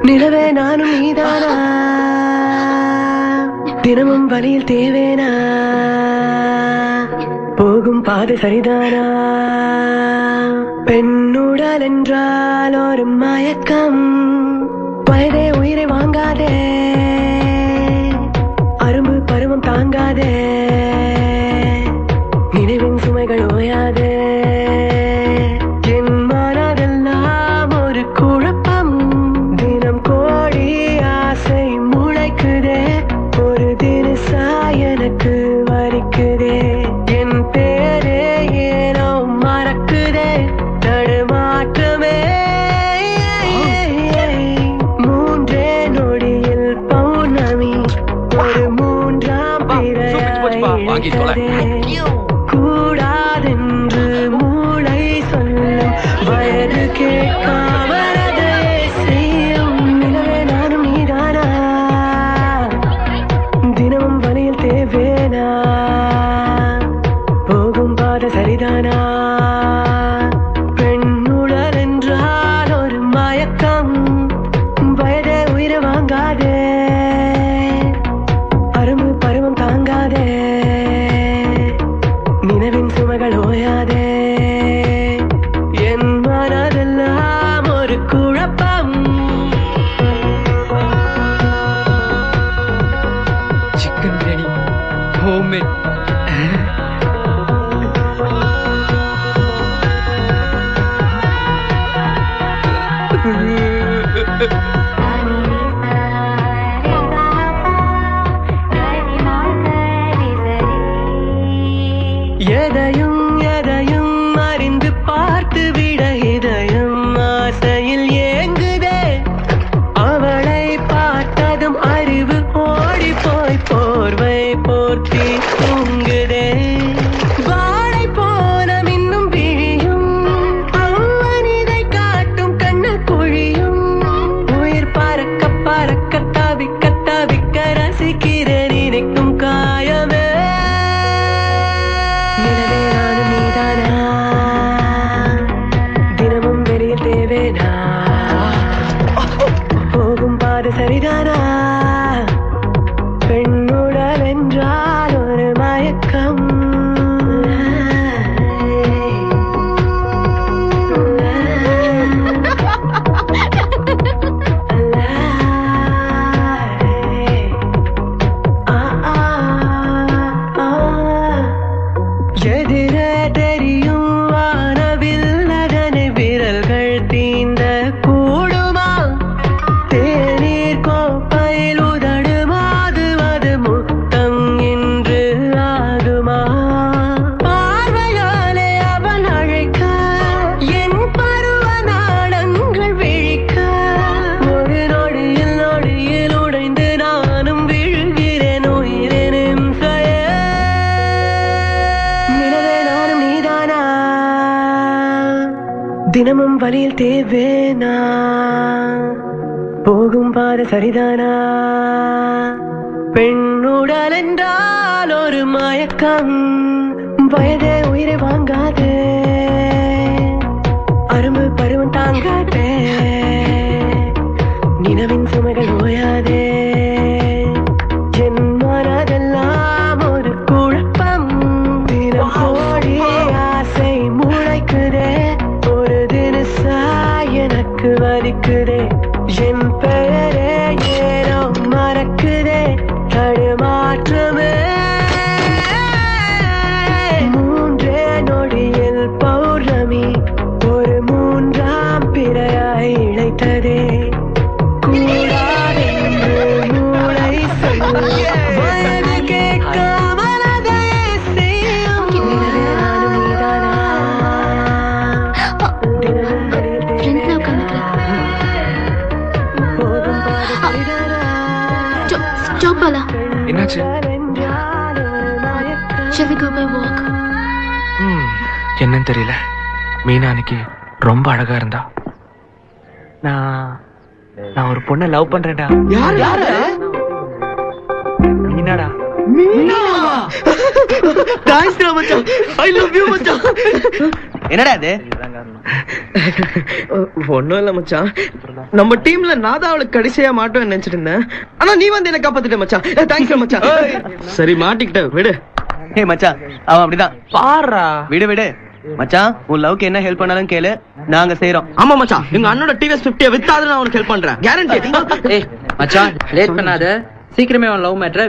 நிலவே நானும் நீதானா, தினமும் வழியில் தேவேனா, போகும் பாதை சரிதானா, பெண்ணுடல் என்றால் ஒரு மயக்கம், வயதே உயிரை வாங்காதே, அரும்பு பருவம் தாங்காதே, நினைவின் சுமைகள் ஓயாதே, என் மனதெல்லாம் ஒரு குழப்பம், தினம் கோடி ஆசை முளைக்குதே, ஒரு தினசா எனக்கு வலிக்குதே, என் பேரே ஏனோ மறக்குதே, தடுமாற்றமே, மூன்றே நொடியில் பௌர்ணமி, ஒரு மூன்றாம் பிறையாயிட்டதே, கூடாதென்று மூளை சொல்லும், வயது கேட்காமலதே செய்யும், நிலவே நானும் நீதானா, தினமும் வழியில் தேவேனா, போகும் பாதை சரிதானா, பெண்ணுடல் என்றால் ஒரு மயக்கம், வயதே உயிரை வாங்காதே, அரும்பு பருவம் தாங்காதே, நினைவின் சுமைகள் ஓயாதே, என் மனதெல்லாம் ஒரு குழப்பம். Chicken biryani homemade. எதையும் எதையும் அறிந்து பார்த்து விட இதயம் ஆசையில் ஏங்குதே, அவளை பார்த்ததும் அறிவு ஓடி போய் போர்வை போர்த்தி தூங்குதே, வாழை போல மின்னும் விழியும், அவன் இதை காட்டும் கண்ணல் குழியும், உயிர் பறக்க பறக்க தவிக்க தவிக்க ரசிக்கிறேன் நினைக்கும் காயமே, நிலவே நானும் நீதானா, தினமும் வெளியில் தேவேனா, போகும் பாதை சரிதானா, பெண்ணுடல் என்றால் ஒரு மயக்கம், எதிரே தெரியும் வானவில் அதனை விரல்கள் தீந்த கூடுமா, தேநீர் கோப்பையில் உதடுமாது அது முத்தம் என்று ஆகுமா, பார்வையாலே அவன் அழைக்க என் பருவ நாடங்கள் விழிக்க, ஒரு நொடியில் நொடியில் உடைந்து நானும் விழுகிறேன் உயிரின் இம்சையே, நிலவே நானும் நீதானா, தினமும் வழியில் தேவேனா, போகும் பாதை சரிதானா, பெண்ணுடல் என்றால் ஒரு மயக்கம், வயதே உயிரை வாங்காதே, அரும்பு பருவம் தாங்காதே, நிலவின் சுமைகள் ஓயாதே, என் மனதெல்லாம் ஒரு குழப்பம், தினம் கோடி ஆசை முளைக்குதே, ஒரு தினசா எனக்கு வலிக்குதே, என் பெயரே ஏனோ மறக்குதே, தடுமாற்றமே, மூன்றே நொடியில் பௌர்ணமி, ஒரு மூன்றாம் பிறையாய் இழைத்ததே, கூடாதென்று மூளை சொல்லும், வயது கேட்காமலதே செய்யும், நிலவே நானும் நீதானா, தினமும் வழியில் தேவேனா, போகும் பாதை சரிதானா, என்னாச்சு? Shall we go by walk? என்னன்னு தெரியல. மீனா அன்னைக்கு ரொம்ப அழகா இருந்தா. நான் ஒரு பொண்ணை லவ் பண்றேன்டா. யாரு? மீனாடா. தேங்க்ஸ் மச்சான், ஐ லவ் யூ மச்சான். என்னடா இது? ஒண்ணும் இல்ல மச்சான், நம்ம டீம்ல நான் தான் அவளுக்கு கடைசியா மாட்டோம்னு நினைச்சிட்டு இருந்தேன். ஆனா நீ வந்து என்ன காப்பாத்திட்ட மச்சான். தேங்க்ஸ் மச்சான். சரி மாட்டிக்கிட்ட விடு. ஏய் மச்சான், அவன் அப்படிதான். பாரா விடு விடு மச்சான், உன் லவ்க்கு என்ன ஹெல்ப் பண்ணாலும் கேளு, நாங்க செய்யறோம். ஆமா மச்சான், எங்க அண்ணனோட டிவிஎஸ் 50 வித்தாது நான் உனக்கு ஹெல்ப் பண்றேன், கேரண்டி. ஏய் மச்சான், லேட் பண்ணாத, சீக்கிரமே அவன் லவ் மேட்டரை